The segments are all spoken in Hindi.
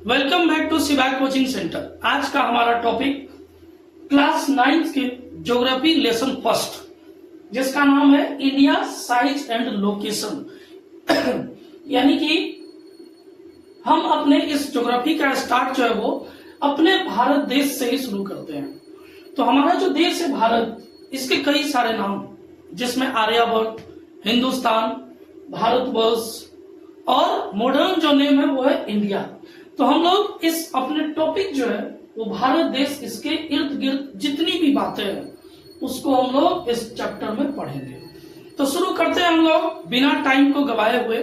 वेलकम बैक टू सिवाय कोचिंग सेंटर। आज का हमारा टॉपिक क्लास 9 के ज्योग्राफी लेसन फर्स्ट, जिसका नाम है इंडिया साइज एंड लोकेशन। यानी कि हम अपने इस ज्योग्राफी का स्टार्ट जो है वो अपने भारत देश से ही शुरू करते हैं। तो हमारा जो देश है भारत, इसके कई सारे नाम, जिसमें आर्यवर्त, हिंदुस्तान, भारतवर्ष और मॉडर्न जो नेम है वो है इंडिया। तो हम लोग इस अपने टॉपिक जो है वो भारत देश, इसके इर्द गिर्द जितनी भी बातें हैं उसको हम लोग इस चैप्टर में पढ़ेंगे। तो शुरू करते हैं हम लोग बिना टाइम को गवाए हुए।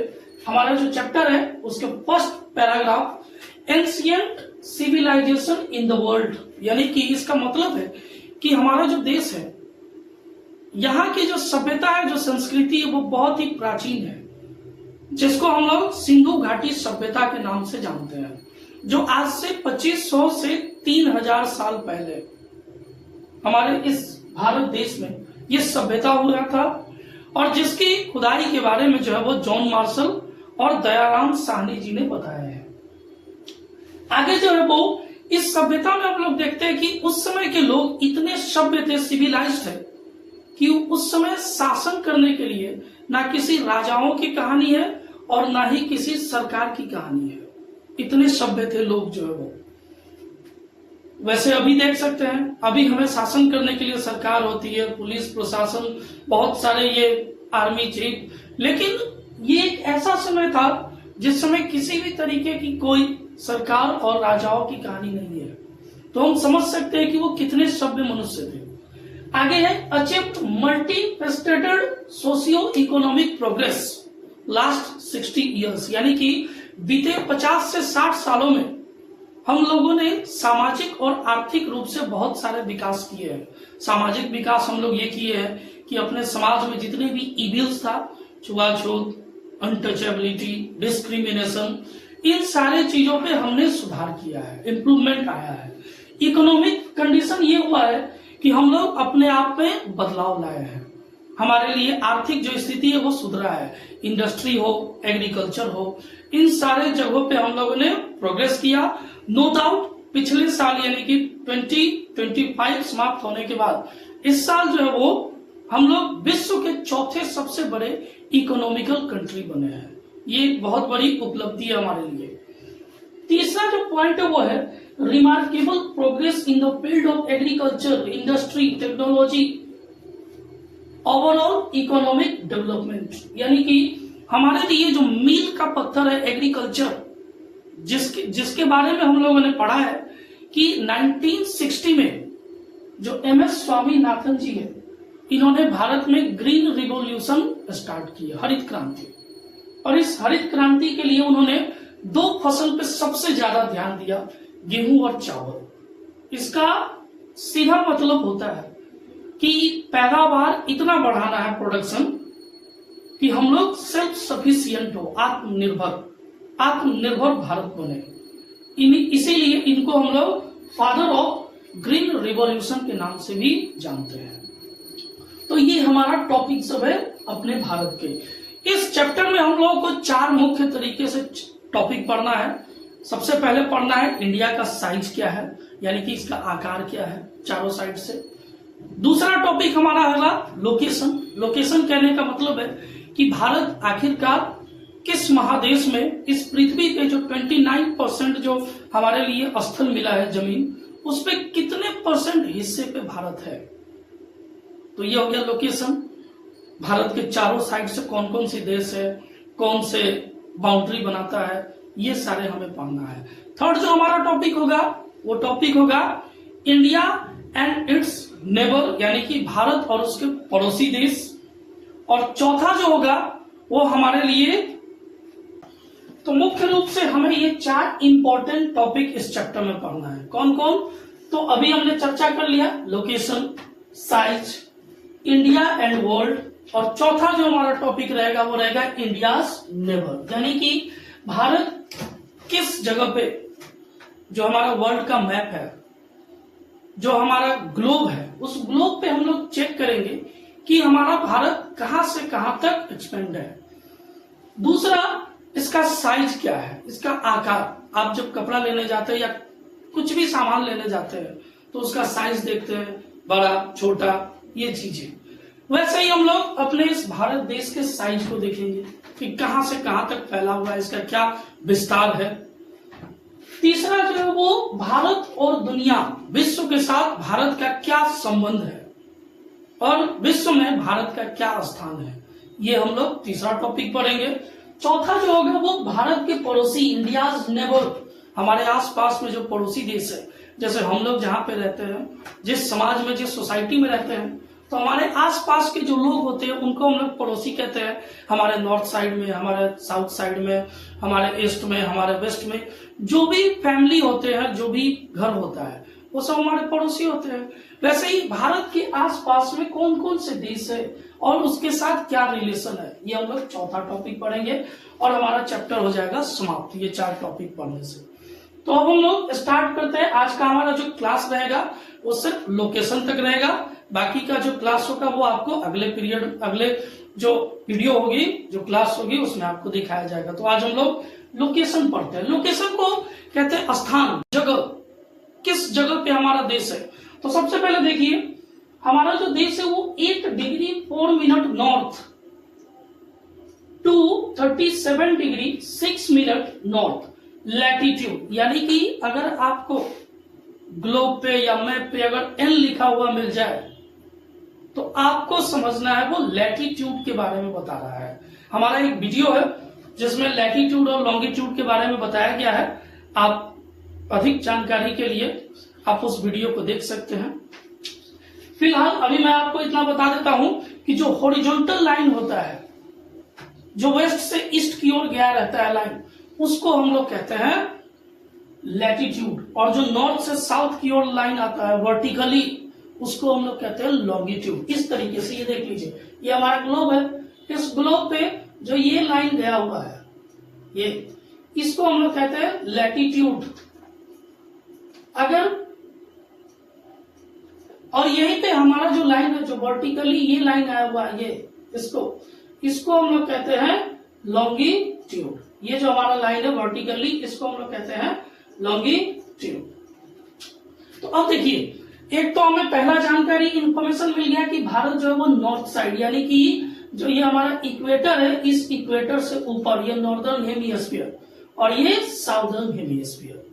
हमारा जो चैप्टर है उसके first paragraph, ancient civilisation in the world, यानी कि इसका मतलब है कि हमारा जो देश है, यहाँ की जो सभ्यता है, जो संस्कृति है वो बहुत ही प्राचीन है, जिसको हम लोग सिंधु घाटी सभ्यता के नाम से जानते हैं, जो आज से 2500 से 3000 साल पहले हमारे इस भारत देश में ये सभ्यता हुआ था, और जिसकी खुदाई के बारे में जो है वो जॉन मार्शल और दयाराम साहनी जी ने बताया है। आगे जो है वो इस सभ्यता में हम लोग देखते हैं कि उस समय के लोग इतने सभ्य थे, सिविलाइज्ड थे, कि उस समय शासन करने के लिए ना किसी राजाओं की कहानी है और ना ही किसी सरकार की कहानी है। इतने सभ्य थे लोग जो है वो। वैसे अभी देख सकते हैं, अभी हमें शासन करने के लिए सरकार होती है, पुलिस प्रशासन, बहुत सारे ये आर्मी चीफ, लेकिन ये एक ऐसा समय था जिस समय किसी भी तरीके की कोई सरकार और राजाओं की कहानी नहीं है। तो हम समझ सकते हैं कि वो कितने सभ्य मनुष्य थे। आगे है achieved multi faceted socio economic progress last 60 years, यानी कि बीते 50 से 60 सालों में हम लोगों ने सामाजिक और आर्थिक रूप से बहुत सारे विकास किए हैं। सामाजिक विकास हम लोग ये किए हैं कि अपने समाज में जितने भी इविल्स था, छुआछूत, अनटचेबिलिटी, डिस्क्रिमिनेशन, इन सारे चीजों पे हमने सुधार किया है, इम्प्रूवमेंट आया है। इकोनॉमिक कंडीशन ये हुआ है कि हम लोग अपने आप में बदलाव लाए हैं। हमारे लिए आर्थिक जो स्थिति है वो सुधरा है। इंडस्ट्री हो, एग्रीकल्चर हो, इन सारे जगहों पे हम लोगों ने प्रोग्रेस किया। नो डाउट पिछले साल यानी कि 2025 समाप्त होने के बाद इस साल जो है वो हम लोग विश्व के चौथे सबसे बड़े इकोनॉमिकल कंट्री बने हैं। ये बहुत बड़ी उपलब्धि है हमारे लिए। तीसरा जो पॉइंट है वो है remarkable progress in the field of agriculture, industry, technology, overall economic development, यानी कि हमारे लिए जो मील का पत्थर है एग्रीकल्चर, जिसके बारे में हम लोगों ने पढ़ा है कि 1960 में जो MS स्वामीनाथन जी है, इन्होंने भारत में ग्रीन रिवॉल्यूशन स्टार्ट की, हरित क्रांति। और इस हरित क्रांति के लिए उन्होंने 2 फसल पे सबसे ज्यादा ध्यान दिया, गेहूं और चावल। इसका सीधा मतलब होता है कि पैदावार इतना बढ़ाना है, प्रोडक्शन, कि हम लोग सेल्फ सफिशिएंट हो, आत्मनिर्भर भारत बने। इसीलिए इनको हम लोग फादर ऑफ ग्रीन रिवॉल्यूशन के नाम से भी जानते हैं। तो ये हमारा टॉपिक सब है अपने भारत के। इस चैप्टर में हम लोगों को 4 मुख्य तरीके से टॉपिक पढ़ना है। सबसे पहले पढ़ना है इंडिया का साइज क्या है, यानी कि इसका आकार क्या है चारों साइड से। दूसरा टॉपिक हमारा होगा लोकेशन। लोकेशन कहने का मतलब है कि भारत आखिरकार किस महादेश में, इस पृथ्वी के जो 29% जो हमारे लिए स्थल मिला है जमीन, उस पे कितने % हिस्से पे भारत है। तो ये हो गया लोकेशन। भारत के चारों साइड से कौन कौन सी देश है, कौन से बाउंड्री बनाता है, ये सारे हमें पढ़ना है। थर्ड जो हमारा टॉपिक होगा वो टॉपिक होगा इंडिया एंड इट्स नेबर, यानी कि भारत और उसके पड़ोसी देश। और चौथा जो होगा वो हमारे लिए, तो मुख्य रूप से हमें ये 4 इंपॉर्टेंट टॉपिक इस चैप्टर में पढ़ना है। कौन कौन? तो अभी हमने चर्चा कर लिया, location, size, India and world, और चौथा जो हमारा टॉपिक रहेगा वो रहेगा इंडियाज नेबर, यानी कि भारत किस जगह पे, जो हमारा वर्ल्ड का मैप है, जो हमारा ग्लोब है, उस ग्लोब पे हम लोग चेक करेंगे कि हमारा भारत कहां से कहां तक एक्सपेंड है। दूसरा, इसका साइज क्या है, इसका आकार। आप जब कपड़ा लेने जाते हैं या कुछ भी सामान लेने जाते हैं तो उसका साइज देखते हैं, बड़ा छोटा, ये चीजें। वैसे ही हम लोग अपने इस भारत देश के साइज को देखेंगे कि कहां से कहां तक फैला हुआ है, इसका क्या विस्तार है। तीसरा जो है वो भारत और दुनिया, विश्व के साथ भारत का क्या संबंध है और विश्व में भारत का क्या स्थान है, ये हम लोग तीसरा टॉपिक पढ़ेंगे। चौथा जो होगा वो भारत के पड़ोसी, इंडियाज नेबर, हमारे आसपास में जो पड़ोसी देश है, जैसे हम लोग जहां पे रहते हैं, जिस समाज में, जिस सोसाइटी में रहते हैं, तो हमारे आसपास के जो लोग होते हैं उनको हम लोग पड़ोसी कहते हैं। हमारे नॉर्थ साइड में, हमारे साउथ साइड में, हमारे ईस्ट में, हमारे वेस्ट में जो भी फैमिली होते हैं, जो भी घर होता है, वो सब हमारे पड़ोसी होते हैं। वैसे ही भारत के आसपास में कौन कौन से देश है और उसके साथ क्या रिलेशन है, ये हम लोग चौथा टॉपिक पढ़ेंगे और हमारा चैप्टर हो जाएगा समाप्त, ये 4 टॉपिक पढ़ने से। तो अब हम लोग स्टार्ट करते हैं। आज का हमारा जो क्लास रहेगा वो सिर्फ लोकेशन तक रहेगा, बाकी का जो क्लास होगा वो आपको अगले पीरियड, अगले जो वीडियो होगी, जो क्लास होगी, उसमें आपको दिखाया जाएगा। तो आज हम लोग लोकेशन पढ़ते हैं। लोकेशन को कहते हैं स्थान, जगह, किस जगह पे हमारा देश है। तो सबसे पहले देखिए, हमारा जो देश है वो 8 degree 4 minute north to 37 degree 6 minute north latitude, यानी कि अगर आपको ग्लोब पे या मैप पे अगर एन लिखा हुआ मिल जाए तो आपको समझना है वो लैटिट्यूड के बारे में बता रहा है। हमारा एक वीडियो है जिसमें लैटिट्यूड और लॉन्गिट्यूड के बारे में बताया गया है। आप अधिक जानकारी के लिए आप उस वीडियो को देख सकते हैं। फिलहाल अभी मैं आपको इतना बता देता हूं कि जो हॉरिजॉन्टल लाइन होता है, जो वेस्ट से ईस्ट की ओर गया रहता है लाइन, उसको हम लोग कहते हैं लैटिट्यूड, और जो नॉर्थ से साउथ की ओर लाइन आता है वर्टिकली, उसको हम लोग कहते हैं लॉन्गिट्यूड। इस तरीके से ये देख लीजिए, ये हमारा ग्लोब है, इस ग्लोब पे जो ये लाइन गया हुआ है, ये, इसको हम लोग कहते हैं लैटिट्यूड। अगर, और यहीं पे हमारा जो लाइन है, जो वर्टिकली ये लाइन आया हुआ है, ये, इसको हम लोग कहते हैं लॉन्गिट्यूड। ये जो हमारा लाइन है वर्टिकली, इसको हम लोग कहते हैं लॉन्गिट्यूड। तो अब देखिए, एक तो हमें पहला जानकारी इंफॉर्मेशन मिल गया कि भारत जो है वो नॉर्थ साइड, यानी कि जो ये हमारा इक्वेटर है, इस इक्वेटर से ऊपर ये नॉर्दर्न हेमिस्फीयर और ये साउदर्न हेमिस्फीयर।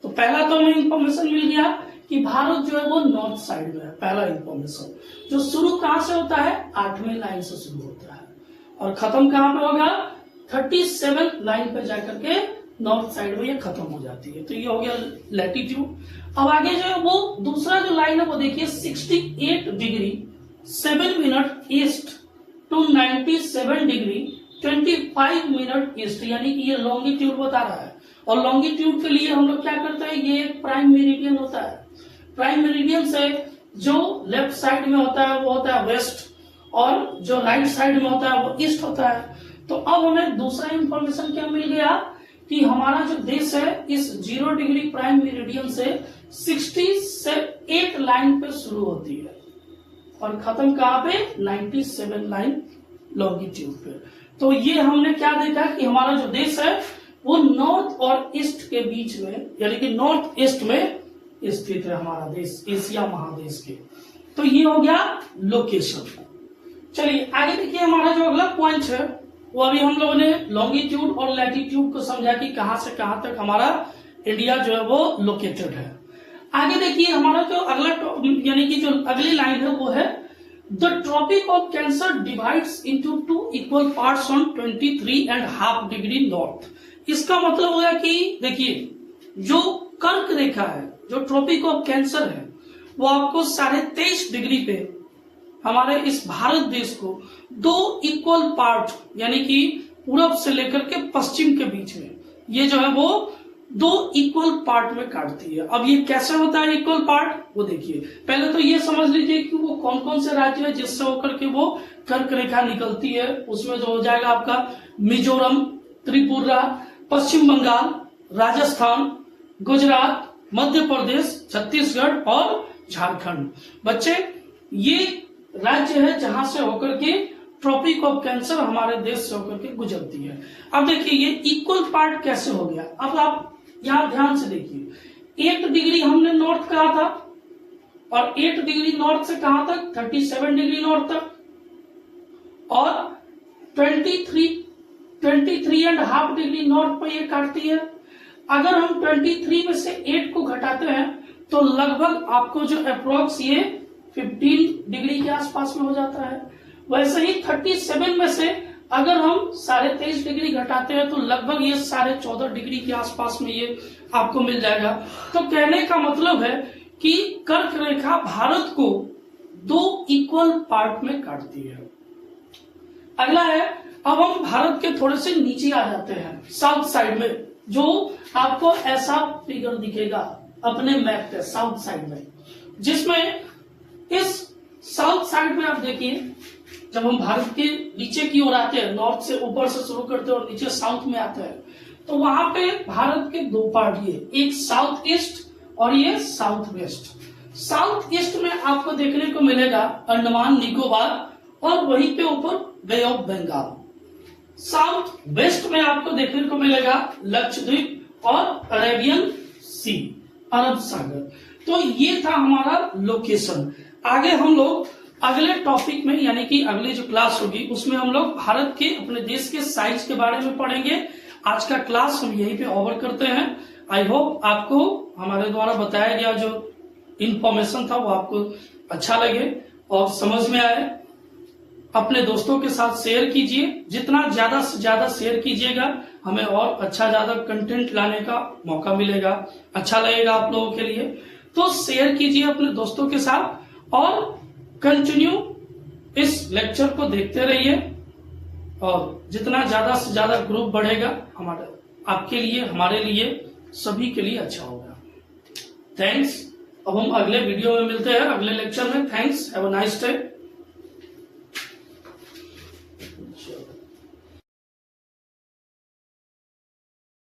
तो पहला तो हमें इंफॉर्मेशन मिल गया कि भारत जो है वो नॉर्थ साइड में है। पहला इंफॉर्मेशन, जो शुरू कहां से होता है, 8वें लाइन से शुरू होता है और खत्म कहां पे होगा, 37 लाइन पे जाकर के नॉर्थ साइड में ये खत्म हो जाती है। तो ये हो गया लैटिट्यूड। अब आगे जो है वो दूसरा जो लाइन है वो देखिए, 68 degree 7 minute east to 97 degree 25 minute east, यानी कि ये लॉन्गिट्यूड बता रहा है। और लॉन्गिट्यूड के लिए हम लोग क्या करते हैं, ये एक प्राइम मेरिडियन होता है। प्राइम मेरिडियन से जो लेफ्ट साइड में होता है वो होता है वेस्ट, और जो राइट साइड में होता है वो ईस्ट होता है। तो अब हमें दूसरा इंफॉर्मेशन क्या मिल गया कि हमारा जो देश है इस 0 डिग्री प्राइम मेरिडियन से 68 लाइन पे शुरू होती है और खत्म कहां पे, 97 लाइन लॉन्गिट्यूड पे। तो ये हमने क्या देखा कि हमारा जो देश है वो नॉर्थ और ईस्ट के बीच में, यानी कि नॉर्थ ईस्ट में स्थित है हमारा देश, एशिया महादेश के। तो ये हो गया लोकेशन। चलिए आगे देखिए, हमारा जो अगला पॉइंट है वो अभी हम लोगों ने लॉन्गिट्यूड और लैटिट्यूड को समझा कि कहां से कहां तक हमारा इंडिया जो है वो लोकेटेड है। आगे देखिए, हमारा जो अगला, यानी कि जो अगली लाइन है वो है, the tropic of cancer divides into 2 equal parts on 23.5 degree north. इसका मतलब होगा कि देखिए, जो कर्क रेखा है, जो ट्रॉपिक ऑफ कैंसर है, वो आपको 23.5 डिग्री पे हमारे इस भारत देश को 2 इक्वल पार्ट, यानी कि पूरब से लेकर के पश्चिम के बीच में, ये जो है वो 2 इक्वल पार्ट में काटती है। अब ये कैसे होता है इक्वल पार्ट, वो देखिए। पहले तो ये समझ लीजिए कि वो कौन कौन से राज्य है जिससे होकर के वो कर्क रेखा निकलती है। उसमें जो हो जाएगा आपका मिजोरम, त्रिपुरा, पश्चिम बंगाल, राजस्थान, गुजरात, मध्य प्रदेश, छत्तीसगढ़ और झारखंड। बच्चे, ये राज्य है जहां से होकर के ट्रॉपिक ऑफ कैंसर हमारे देश से होकर के गुजरती है। अब देखिए ये इक्वल पार्ट कैसे हो गया। अब आप यहाँ ध्यान से देखिए, 8 डिग्री हमने नॉर्थ कहा था और 8 डिग्री नॉर्थ से कहां तक, 37 डिग्री नॉर्थ तक, और 23.5 डिग्री नॉर्थ पर ये काटती है। अगर हम 23 में से 8 को घटाते हैं तो लगभग आपको जो अप्रोक्स ये 15 डिग्री के आसपास में हो जाता है। वैसे ही 37 में से अगर हम 23.5 डिग्री घटाते हैं तो लगभग ये 14.5 डिग्री के आसपास में ये आपको मिल जाएगा। तो कहने का मतलब है कि कर्क रेखा भारत को 2 इक्वल पार्ट में काटती है। अगला है, अब हम भारत के थोड़े से नीचे आ जाते हैं, साउथ साइड में, जो आपको ऐसा फिगर दिखेगा अपने मैप पे साउथ साइड में, जिसमें इस साउथ साइड में आप देखिए, जब हम भारत के नीचे की ओर आते हैं, नॉर्थ से ऊपर से शुरू करते हैं और नीचे साउथ में आते हैं, तो वहां पे भारत के 2 पार्ट, ये एक साउथ ईस्ट और ये साउथ वेस्ट। साउथ ईस्ट में आपको देखने को मिलेगा अंडमान निकोबार और वहीं पे ऊपर बे ऑफ बंगाल। साउथ वेस्ट में आपको देखने को मिलेगा लक्षद्वीप और अरेबियन सी, अरब सागर। तो ये था हमारा लोकेशन। आगे हम लोग अगले टॉपिक में, यानी कि अगली जो क्लास होगी उसमें हम लोग भारत के, अपने देश के साइज के बारे में पढ़ेंगे। आज का क्लास हम यहीं पे ओवर करते हैं। आई होप आपको हमारे द्वारा बताया गया जो इंफॉर्मेशन था वो आपको अच्छा लगे और समझ में आए। अपने दोस्तों के साथ शेयर कीजिए, जितना ज्यादा से ज्यादा शेयर कीजिएगा हमें और अच्छा ज्यादा कंटेंट लाने का मौका मिलेगा, अच्छा लगेगा आप लोगों के लिए। तो शेयर कीजिए अपने दोस्तों के साथ और कंटिन्यू इस लेक्चर को देखते रहिए, और जितना ज्यादा से ज्यादा ग्रुप बढ़ेगा हमारे, आपके लिए, हमारे लिए, सभी के लिए अच्छा होगा। थैंक्स। अब हम अगले वीडियो में मिलते हैं, अगले लेक्चर में। Thanks, have a nice day.